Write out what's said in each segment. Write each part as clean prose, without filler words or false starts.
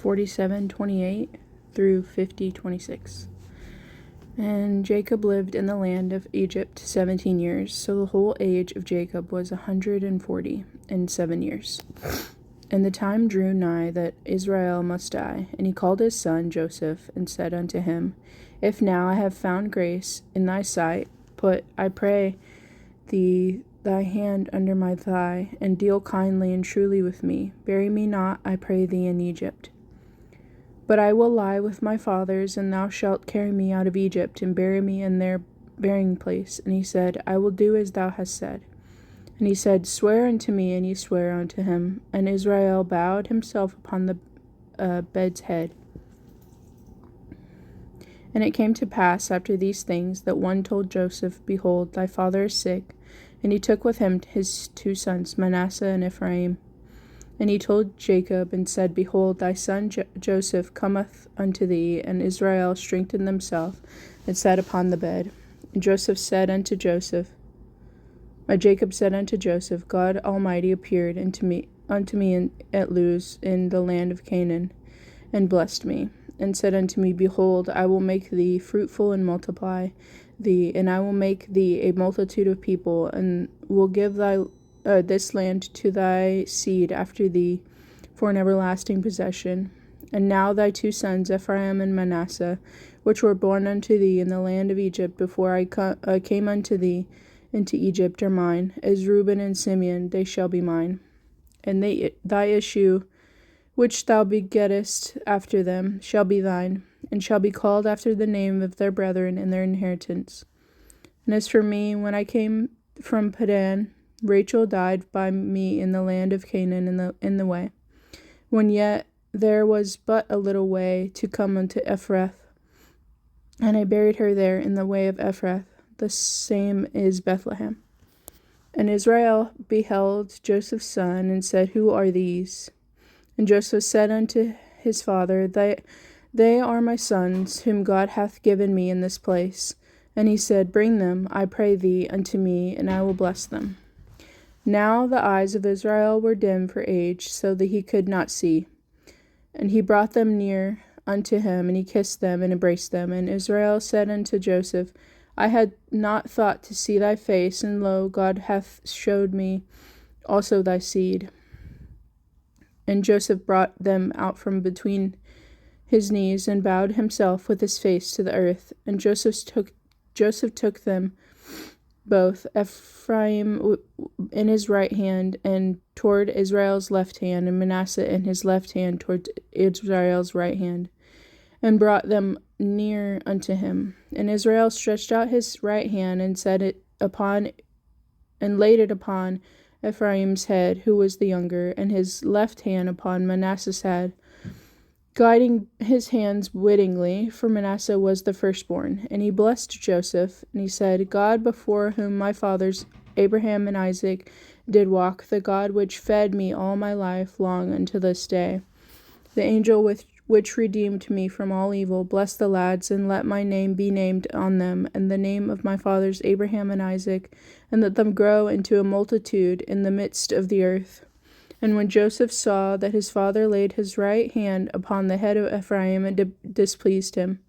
47:28 through 50:26. And Jacob lived in the land of Egypt 17 years, so the whole age of Jacob was 147 years. And the time drew nigh that Israel must die, and he called his son Joseph, and said unto him, If now I have found grace in thy sight, put, I pray thee, thy hand under my thigh, and deal kindly and truly with me. Bury me not, I pray thee, in Egypt. But I will lie with my fathers, and thou shalt carry me out of Egypt, and bury me in their burying place. And he said, I will do as thou hast said. And he said, Swear unto me, and he sware unto him. And Israel bowed himself upon the bed's head. And it came to pass after these things that one told Joseph, Behold, thy father is sick. And he took with him his 2 sons, Manasseh and Ephraim. And he told Jacob, and said, Behold, thy son Joseph cometh unto thee. And Israel strengthened themselves, and sat upon the bed. And Jacob said unto Joseph, God Almighty appeared unto me at Luz in the land of Canaan, and blessed me, and said unto me, Behold, I will make thee fruitful and multiply thee, and I will make thee a multitude of people, and will give this land to thy seed after thee for an everlasting possession. And now thy 2 sons, Ephraim and Manasseh, which were born unto thee in the land of Egypt before I came unto thee into Egypt, are mine. As Reuben and Simeon, they shall be mine. And thy issue, which thou begettest after them, shall be thine, and shall be called after the name of their brethren in their inheritance. And as for me, when I came from Padan, Rachel died by me in the land of Canaan in the way, when yet there was but a little way to come unto Ephrath. And I buried her there in the way of Ephrath, the same is Bethlehem. And Israel beheld Joseph's son, and said, Who are these? And Joseph said unto his father, They are my sons, whom God hath given me in this place. And he said, Bring them, I pray thee, unto me, and I will bless them. Now the eyes of Israel were dim for age, so that he could not see. And he brought them near unto him, and he kissed them, and embraced them. And Israel said unto Joseph, I had not thought to see thy face, and lo, God hath showed me also thy seed. And Joseph brought them out from between his knees, and bowed himself with his face to the earth. And Joseph took them both, Ephraim in his right hand, and toward Israel's left hand, and Manasseh in his left hand toward Israel's right hand, and brought them near unto him. And Israel stretched out his right hand, and laid it upon Ephraim's head, who was the younger, and his left hand upon Manasseh's head, guiding his hands wittingly, for Manasseh was the firstborn. And he blessed Joseph, and he said, God, before whom my fathers Abraham and Isaac did walk, the God which fed me all my life long unto this day, the angel which redeemed me from all evil, bless the lads, and let my name be named on them, and the name of my fathers Abraham and Isaac, and let them grow into a multitude in the midst of the earth. And when Joseph saw that his father laid his right hand upon the head of Ephraim, it displeased him.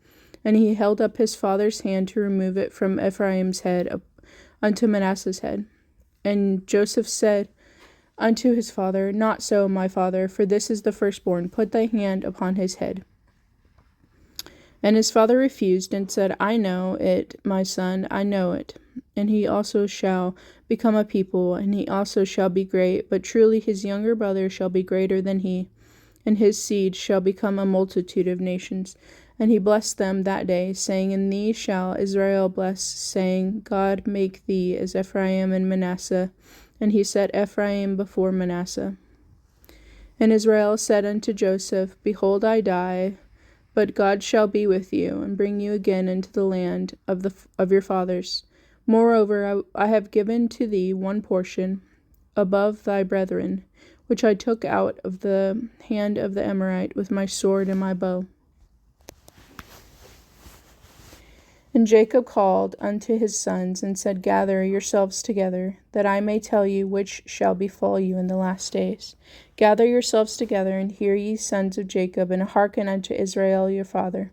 And he held up his father's hand to remove it from Ephraim's head up unto Manasseh's head. And Joseph said unto his father, Not so, my father, for this is the firstborn. Put thy hand upon his head. And his father refused, and said, I know it, my son, I know it. And he also shall become a people, and he also shall be great. But truly his younger brother shall be greater than he, and his seed shall become a multitude of nations. And he blessed them that day, saying, In thee shall Israel bless, saying, God make thee as Ephraim and Manasseh. And he set Ephraim before Manasseh. And Israel said unto Joseph, Behold, I die, but God shall be with you, and bring you again into the land of your fathers. Moreover, I have given to thee one portion above thy brethren, which I took out of the hand of the Amorite with my sword and my bow. And Jacob called unto his sons, and said, Gather yourselves together, that I may tell you which shall befall you in the last days. Gather yourselves together, and hear, ye sons of Jacob, and hearken unto Israel your father.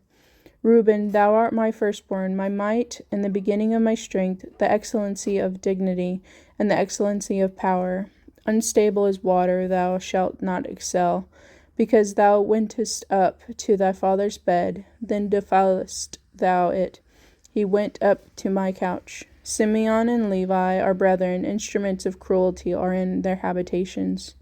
Reuben, thou art my firstborn, my might, and the beginning of my strength, the excellency of dignity, and the excellency of power. Unstable as water, thou shalt not excel, because thou wentest up to thy father's bed, then defilest thou it. He went up to my couch. Simeon and Levi are brethren, instruments of cruelty are in their habitations.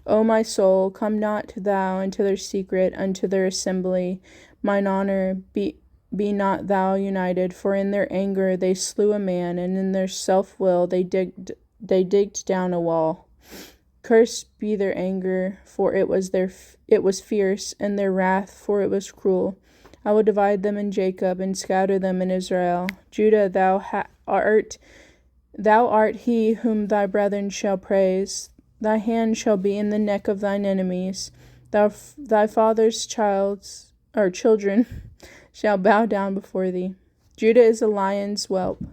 O my soul, come not thou into their secret, unto their assembly. Mine honor, be not thou united, for in their anger they slew a man, and in their self-will they digged down a wall. Cursed be their anger, for it was fierce, and their wrath, for it was cruel. I will divide them in Jacob, and scatter them in Israel. Judah, thou art he whom thy brethren shall praise. Thy hand shall be in the neck of thine enemies. Thy father's children shall bow down before thee. Judah is a lion's whelp.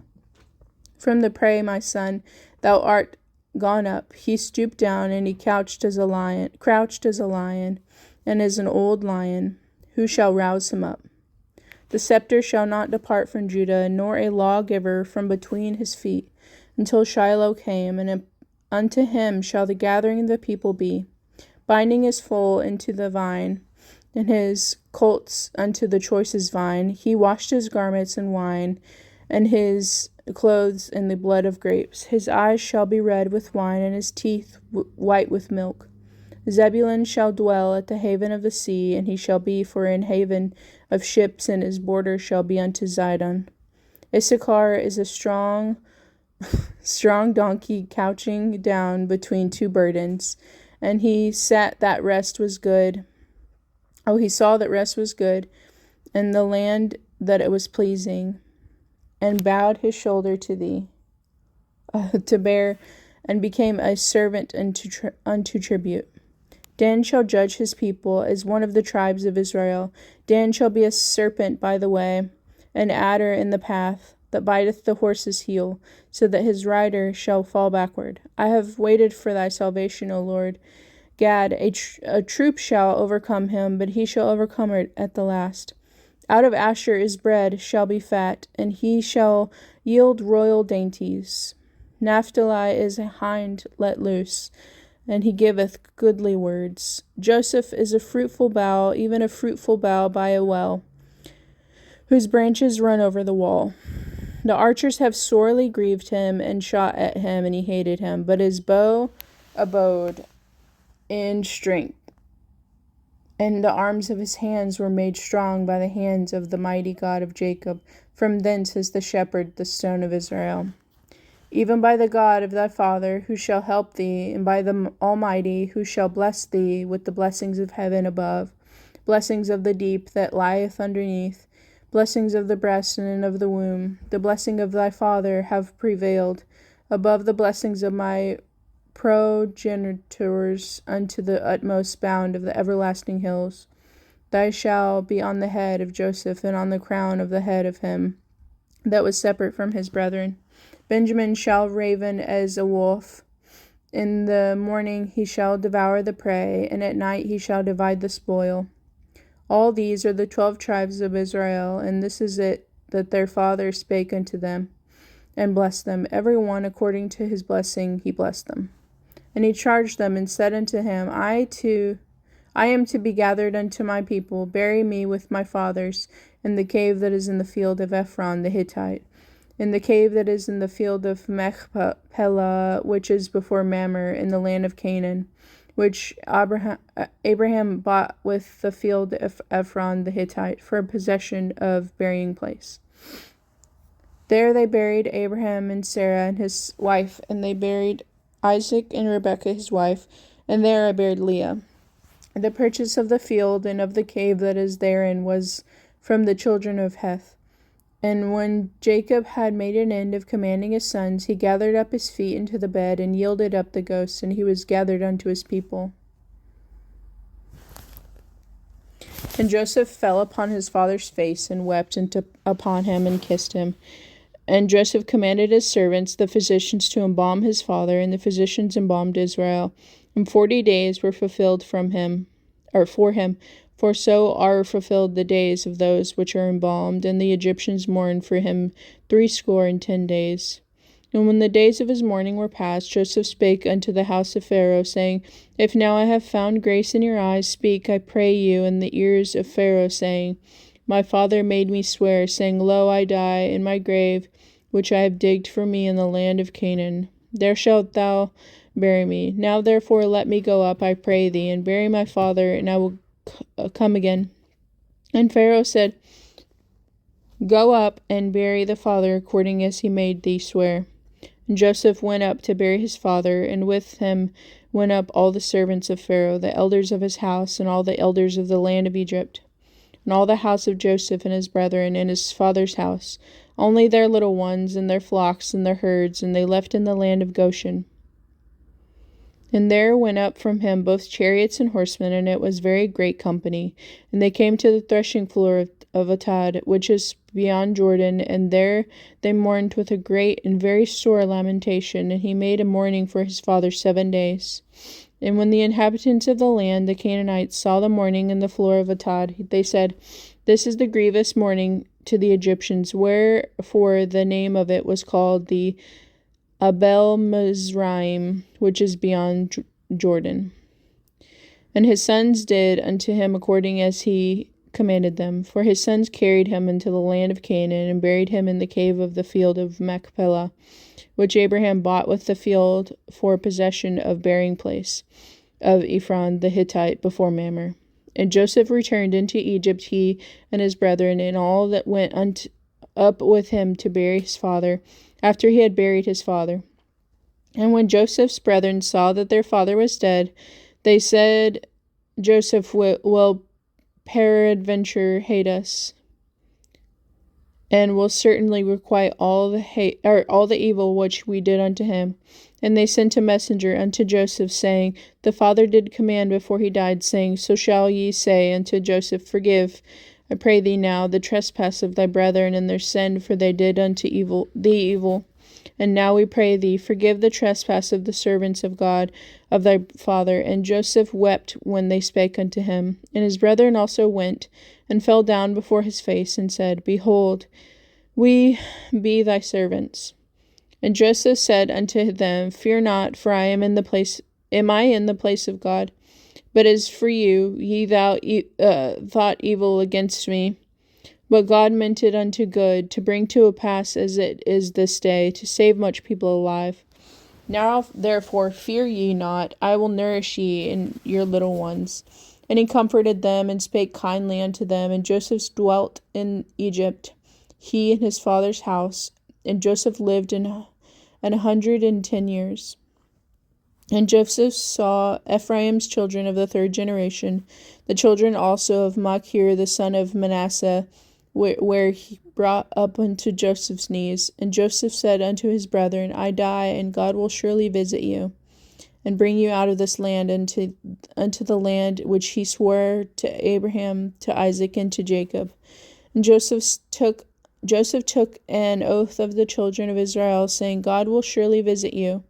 From the prey, my son, thou art gone up. He stooped down, and he crouched as a lion, and is an old lion. Who shall rouse him up? The scepter shall not depart from Judah, nor a lawgiver from between his feet, until Shiloh came, and unto him shall the gathering of the people be, binding his foal into the vine, and his colts unto the choicest vine. He washed his garments in wine, and his clothes in the blood of grapes. His eyes shall be red with wine, and his teeth white with milk. Zebulun shall dwell at the haven of the sea, and he shall be for an haven of ships, and his border shall be unto Zidon. Issachar is a strong donkey couching down between two burdens, and he saw that rest was good, and the land that it was pleasing, and bowed his shoulder to thee, to bear, and became a servant unto tribute. Dan shall judge his people as one of the tribes of Israel. Dan shall be a serpent by the way, an adder in the path, that biteth the horse's heel, so that his rider shall fall backward. I have waited for thy salvation, O Lord. Gad, a troop shall overcome him, but he shall overcome it at the last. Out of Asher his bread shall be fat, and he shall yield royal dainties. Naphtali is a hind let loose, and he giveth goodly words. Joseph is a fruitful bough, even a fruitful bough by a well, whose branches run over the wall. The archers have sorely grieved him, and shot at him, and he hated him. But his bow abode in strength, and the arms of his hands were made strong by the hands of the mighty God of Jacob. From thence is the shepherd, the stone of Israel. Even by the God of thy father, who shall help thee, and by the Almighty, who shall bless thee with the blessings of heaven above, blessings of the deep that lieth underneath, blessings of the breast and of the womb. The blessing of thy father have prevailed above the blessings of my progenitors unto the utmost bound of the everlasting hills. Thy shall be on the head of Joseph, and on the crown of the head of him that was separate from his brethren. Benjamin shall raven as a wolf. In the morning he shall devour the prey, and at night he shall divide the spoil. All these are the 12 tribes of Israel, and this is it that their father spake unto them, and blessed them. Every one according to his blessing he blessed them. And he charged them, and said unto him, I am to be gathered unto my people. Bury me with my fathers in the cave that is in the field of Ephron the Hittite, in the cave that is in the field of Machpelah, which is before Mamre, in the land of Canaan, which Abraham bought with the field of Ephron the Hittite for a possession of burying place. There they buried Abraham and Sarah and his wife, and they buried Isaac and Rebekah his wife, and there I buried Leah. The purchase of the field and of the cave that is therein was from the children of Heth. And when Jacob had made an end of commanding his sons, he gathered up his feet into the bed, and yielded up the ghost, and he was gathered unto his people. And Joseph fell upon his father's face and wept upon him and kissed him. And Joseph commanded his servants, the physicians, to embalm his father, and the physicians embalmed Israel. And 40 days were fulfilled for him, for so are fulfilled the days of those which are embalmed. And the Egyptians mourned for him 60 days. And when the days of his mourning were past, Joseph spake unto the house of Pharaoh, saying, If now I have found grace in your eyes, speak, I pray you, in the ears of Pharaoh, saying, My father made me swear, saying, Lo, I die in my grave, which I have digged for me in the land of Canaan. There shalt thou bury me. Now therefore let me go up, I pray thee, and bury my father, and I will come again. And Pharaoh said, Go up and bury the father according as he made thee swear. And Joseph went up to bury his father, and with him went up all the servants of Pharaoh, the elders of his house, and all the elders of the land of Egypt, and all the house of Joseph and his brethren in his father's house, only their little ones, and their flocks, and their herds, and they left in the land of Goshen. And there went up from him both chariots and horsemen, and it was very great company. And they came to the threshing floor of Atad, which is beyond Jordan, and there they mourned with a great and very sore lamentation. And he made a mourning for his father 7 days. And when the inhabitants of the land, the Canaanites, saw the mourning in the floor of Atad, they said, This is the grievous mourning to the Egyptians, wherefore the name of it was called the Abel Mizraim, which is beyond Jordan. And his sons did unto him according as he commanded them. For his sons carried him into the land of Canaan, and buried him in the cave of the field of Machpelah, which Abraham bought with the field for possession of burying place of Ephron the Hittite before Mamre. And Joseph returned into Egypt, he and his brethren, and all that went up with him to bury his father, after he had buried his father. And when Joseph's brethren saw that their father was dead, they said, Joseph will peradventure hate us, and will certainly requite all the evil which we did unto him. And they sent a messenger unto Joseph, saying, The father did command before he died, saying, So shall ye say unto Joseph, Forgive, I pray thee now, the trespass of thy brethren and their sin, for they did unto thee evil. And now we pray thee, forgive the trespass of the servants of God, of thy father. And Joseph wept when they spake unto him. And his brethren also went, and fell down before his face, and said, Behold, we be thy servants. And Joseph said unto them, Fear not, for am I in the place of God? But as for you, ye thought evil against me, but God meant it unto good, to bring to a pass as it is this day, to save much people alive. Now therefore fear ye not, I will nourish ye and your little ones. And he comforted them, and spake kindly unto them. And Joseph dwelt in Egypt, he and his father's house. And Joseph lived in 110 years. And Joseph saw Ephraim's children of the 3rd generation, the children also of Machir the son of Manasseh, where he brought up unto Joseph's knees. And Joseph said unto his brethren, I die, and God will surely visit you, and bring you out of this land unto the land which he swore to Abraham, to Isaac, and to Jacob. And Joseph took an oath of the children of Israel, saying, God will surely visit you,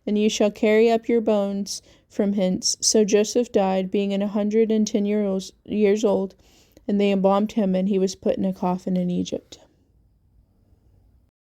and you shall carry up your bones from hence. So Joseph died, being 110 years old, and they embalmed him, and he was put in a coffin in Egypt.